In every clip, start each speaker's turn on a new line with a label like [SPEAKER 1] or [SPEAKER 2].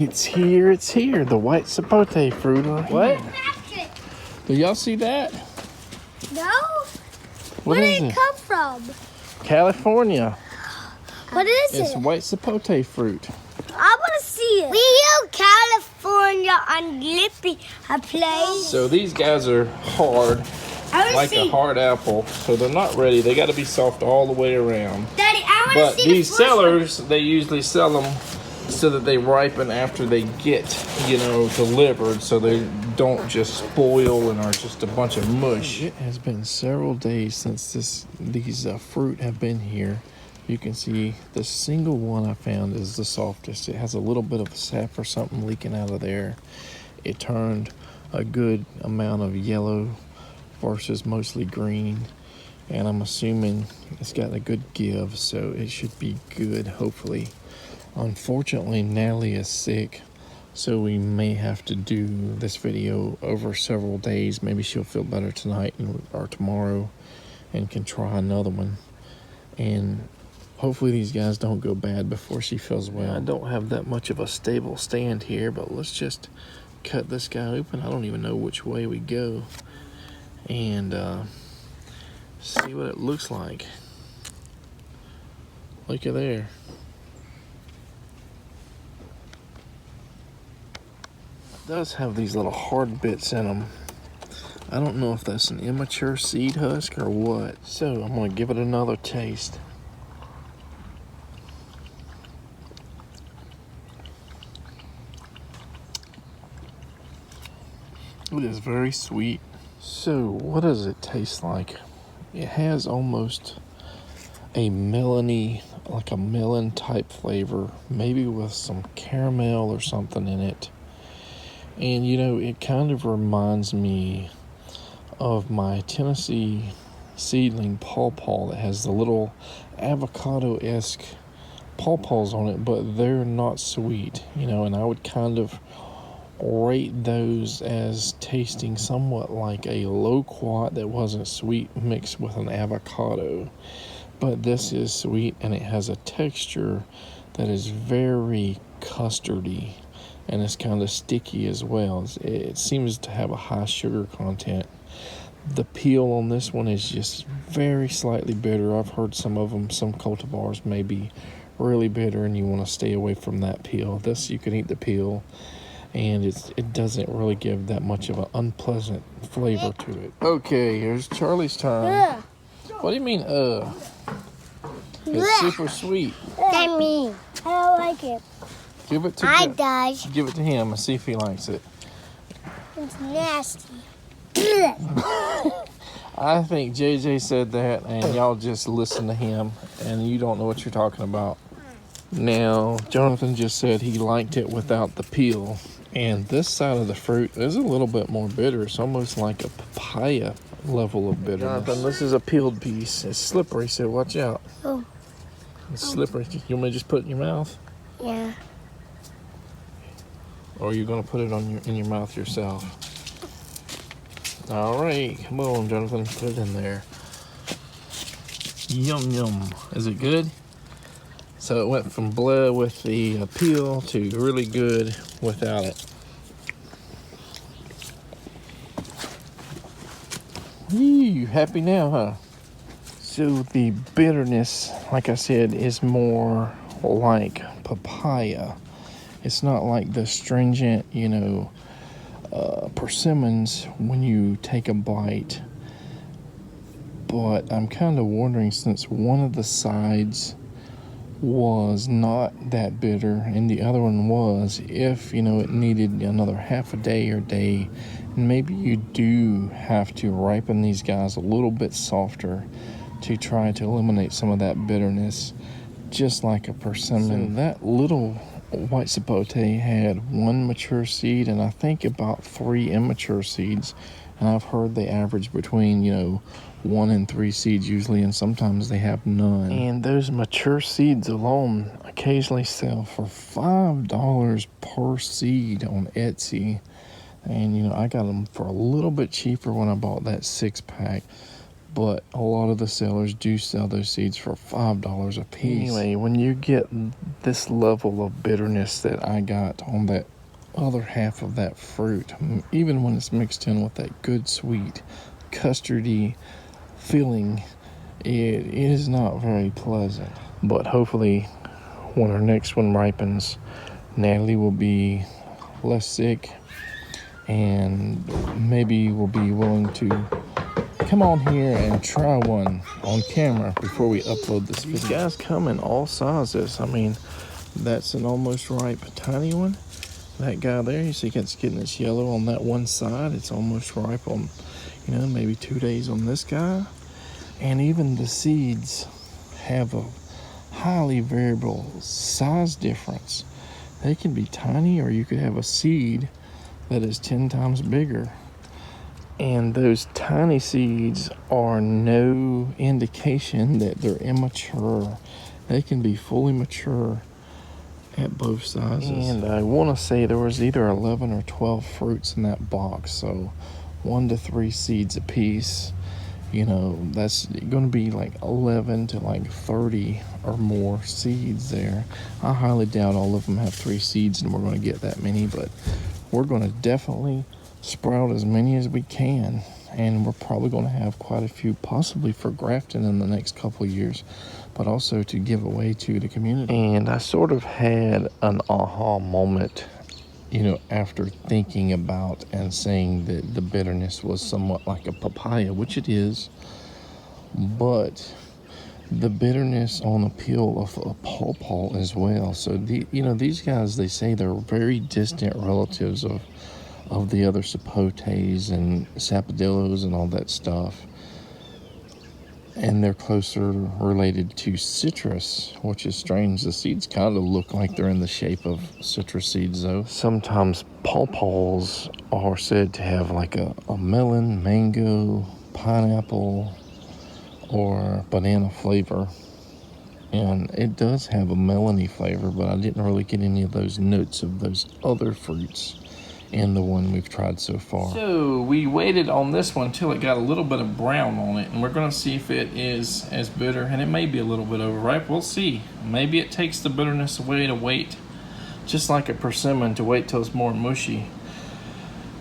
[SPEAKER 1] It's here, the white sapote fruit. What? Do y'all see that?
[SPEAKER 2] No.
[SPEAKER 1] Where
[SPEAKER 2] did it come from?
[SPEAKER 1] California.
[SPEAKER 2] What is it?
[SPEAKER 1] It's white sapote fruit.
[SPEAKER 2] I want to see it. We use California on Lippy a place.
[SPEAKER 1] So these guys are hard, like a hard apple. So they're not ready. They got to be soft all the way around.
[SPEAKER 2] Daddy, I want to see
[SPEAKER 1] these sellers, they usually sell them so that they ripen after they get, delivered, so they don't just spoil and are just a bunch of mush. It has been several days since these fruit have been here. You can see the single one I found is the softest. It has a little bit of sap or something leaking out of there. It turned a good amount of yellow versus mostly green, and I'm assuming it's got a good give, so it should be good, hopefully. Unfortunately, Natalie is sick, so we may have to do this video over several days. Maybe she'll feel better tonight or tomorrow and can try another one. And hopefully these guys don't go bad before she feels well. I don't have that much of a stable stand here, but let's just cut this guy open. I don't even know which way we go. And see what it looks like. Look at there. It does have these little hard bits in them. I don't know if that's an immature seed husk or what. So I'm gonna give it another taste. It is very sweet. So what does it taste like? It has almost a melony, like a melon type flavor, maybe with some caramel or something in it. And it kind of reminds me of my Tennessee seedling pawpaw that has the little avocado-esque pawpaws on it, but they're not sweet, and I would kind of rate those as tasting somewhat like a loquat that wasn't sweet mixed with an avocado. But this is sweet, and it has a texture that is very custardy, and it's kind of sticky as well. It seems to have a high sugar content. The peel on this one is just very slightly bitter. I've heard some cultivars may be really bitter, and you want to stay away from that peel. This, you can eat the peel, and it doesn't really give that much of an unpleasant flavor to it. Okay, here's Charlie's turn. What do you mean, It's super sweet.
[SPEAKER 2] That mean. I don't like it.
[SPEAKER 1] Give it to Give it to him and see if he likes it.
[SPEAKER 2] It's nasty.
[SPEAKER 1] I think JJ said that, and y'all just listen to him, and you don't know what you're talking about. Now, Jonathan just said he liked it without the peel, and this side of the fruit is a little bit more bitter. It's almost like a papaya level of bitterness. Jonathan, this is a peeled piece. It's slippery, so watch out.
[SPEAKER 2] Oh.
[SPEAKER 1] It's slippery. You want me to just put it in your mouth?
[SPEAKER 2] Yeah.
[SPEAKER 1] Or are you going to put it in your mouth yourself? All right, come on, Jonathan, put it in there. Yum, yum. Is it good? So it went from blah with the peel to really good without it. You happy now, huh? So the bitterness, like I said, is more like papaya. It's not like the stringent, persimmons when you take a bite. But I'm kind of wondering, since one of the sides was not that bitter and the other one was, if it needed another half a day or day, and maybe you do have to ripen these guys a little bit softer to try to eliminate some of that bitterness, just like a persimmon. So that little white sapote had one mature seed and I think about 3 immature seeds, and I've heard they average between 1 and 3 seeds usually, and sometimes they have none. And those mature seeds alone occasionally sell for $5 per seed on Etsy, and I got them for a little bit cheaper when I bought that 6-pack. but a lot of the sellers do sell those seeds for $5 a piece. Anyway, when you get this level of bitterness that I got on that other half of that fruit, even when it's mixed in with that good sweet custardy feeling, it is not very pleasant. But hopefully when our next one ripens, Natalie will be less sick and maybe will be willing to come on here and try one on camera before we upload this video. These guys come in all sizes. I mean, that's an almost ripe tiny one. That guy there, you see it's getting this yellow on that one side. It's almost ripe on, maybe 2 days on this guy. And even the seeds have a highly variable size difference. They can be tiny, or you could have a seed that is 10 times bigger. And those tiny seeds are no indication that they're immature. They can be fully mature at both sizes. And I want to say there was either 11 or 12 fruits in that box, so 1 to 3 seeds a piece. That's going to be like 11 to like 30 or more seeds there. I highly doubt all of them have 3 seeds and we're going to get that many, but we're going to definitely sprout as many as we can, and we're probably going to have quite a few possibly for grafting in the next couple of years, but also to give away to the community. And I sort of had an aha moment, after thinking about and saying that the bitterness was somewhat like a papaya, which it is, but the bitterness on the peel of a pawpaw as well. So these guys, they say they're very distant relatives of the other sapotes and sapodillos and all that stuff. And they're closer related to citrus, which is strange. The seeds kind of look like they're in the shape of citrus seeds, though. Sometimes pawpaws are said to have like a melon, mango, pineapple, or banana flavor. And it does have a melony flavor, but I didn't really get any of those notes of those other fruits in the one we've tried so far. So we waited on this one till it got a little bit of brown on it, and we're going to see if it is as bitter, and it may be a little bit overripe. We'll see. Maybe it takes the bitterness away to wait, just like a persimmon, to wait till it's more mushy.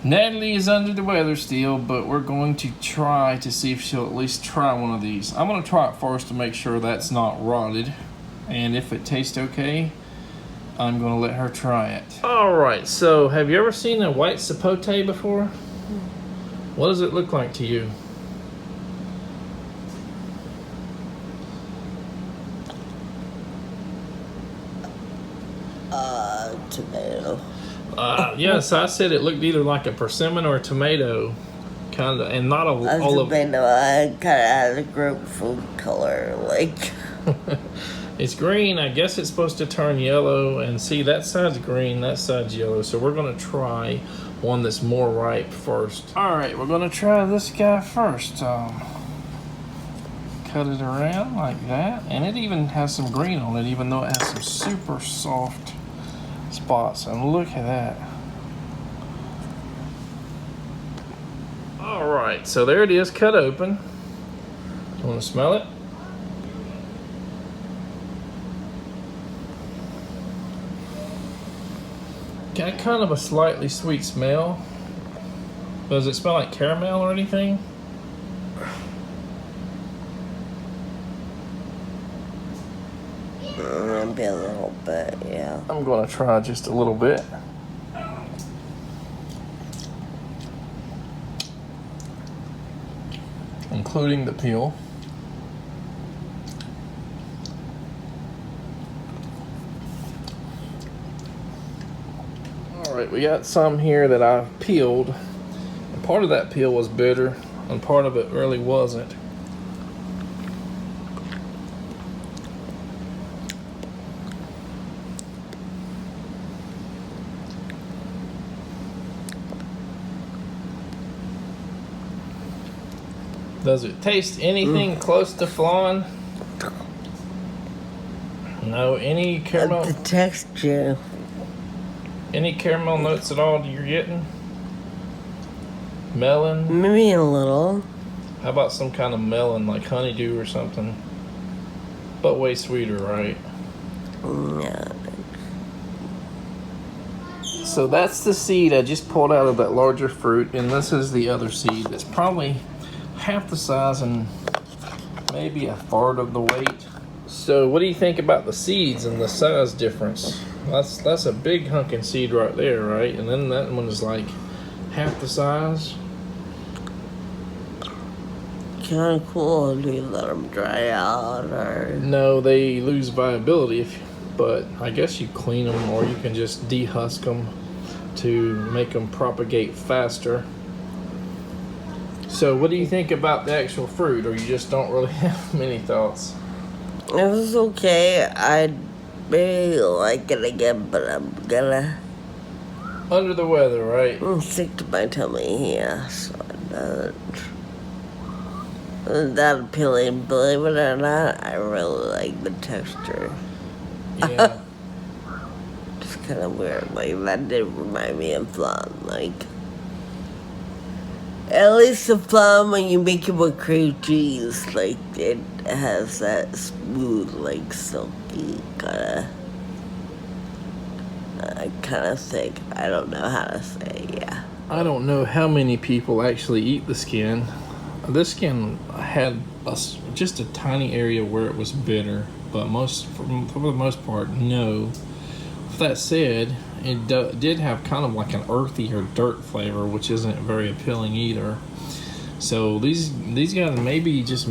[SPEAKER 1] Natalie is under the weather still, but we're going to try to see if she'll at least try one of these. I'm going to try it first to make sure that's not rotted, and if it tastes okay, I'm going to let her try it. All right, so have you ever seen a white sapote before? What does it look like to you?
[SPEAKER 3] Tomato.
[SPEAKER 1] Yes, I said it looked either like a persimmon or a tomato, kind of, and not a
[SPEAKER 3] Tomato. I kind of had a grapefruit color, like.
[SPEAKER 1] It's green. I guess it's supposed to turn yellow, and see, that side's green, that side's yellow. So we're gonna try one that's more ripe first. All right, we're gonna try this guy first. Cut it around like that, and it even has some green on it, even though it has some super soft spots. And look at that. All right, so there it is, cut open. You wanna smell it? Got kind of a slightly sweet smell. Does it smell like caramel or anything?
[SPEAKER 3] Maybe a little bit, yeah.
[SPEAKER 1] I'm gonna try just a little bit. Including the peel. Alright, we got some here that I peeled. And part of that peel was bitter, and part of it really wasn't. Does it taste anything close to flan? No, any caramel?
[SPEAKER 3] The texture.
[SPEAKER 1] Any caramel notes at all you're getting? Melon?
[SPEAKER 3] Maybe a little.
[SPEAKER 1] How about some kind of melon, like honeydew or something? But way sweeter, right?
[SPEAKER 3] Yeah.
[SPEAKER 1] So that's the seed I just pulled out of that larger fruit, and this is the other seed that's probably half the size and maybe a third of the weight. So what do you think about the seeds and the size difference? That's a big hunking seed right there, right? And then that one is like half the size.
[SPEAKER 3] Kind of cool. Do you let them dry out or?
[SPEAKER 1] No, they lose viability, but I guess you clean them or you can just dehusk them to make them propagate faster. So what do you think about the actual fruit, or you just don't really have many thoughts?
[SPEAKER 3] It was okay. I'd really like it again, but I'm gonna
[SPEAKER 1] Under the weather, right?
[SPEAKER 3] I'm sick to my tummy, yeah, so it's not appealing. Believe it or not, I really like the texture.
[SPEAKER 1] Yeah.
[SPEAKER 3] It's kind of weird. Like, that did remind me of flan. Like, at least the flan, when you make it with cream cheese, like, it has that smooth, like, silky kind of thick. I don't know how to say, yeah.
[SPEAKER 1] I don't know how many people actually eat the skin. This skin had just a tiny area where it was bitter, but for the most part, no. With that said, it did have kind of like an earthy or dirt flavor, which isn't very appealing either. So these guys may be just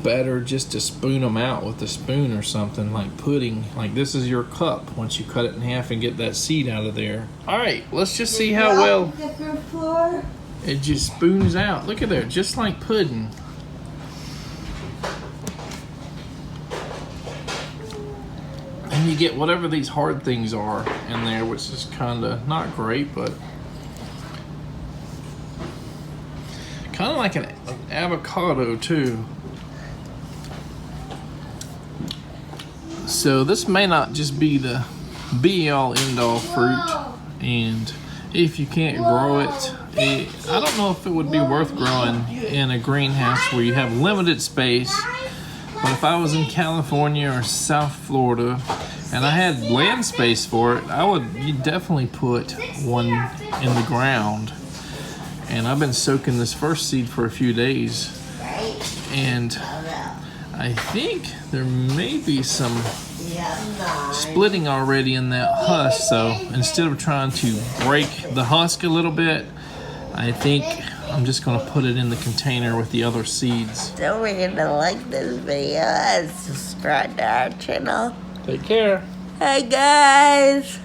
[SPEAKER 1] better just to spoon them out with a spoon or something, like pudding. Like this is your cup once you cut it in half and get that seed out of there. All right, let's just see how well it just spoons out. Look at there, just like pudding. And you get whatever these hard things are in there, which is kind of not great, but kind of like an avocado too. So this may not just be the be-all end-all fruit, and if you can't grow it, I don't know if it would be worth growing in a greenhouse where you have limited space. But if I was in California or South Florida and I had land space for it, I would definitely put one in the ground. And I've been soaking this first seed for a few days, and I think there may be some splitting already in that husk. So instead of trying to break the husk a little bit, I think I'm just going to put it in the container with the other seeds.
[SPEAKER 3] Don't forget to like this video and subscribe to our channel.
[SPEAKER 1] Take care.
[SPEAKER 3] Hey guys!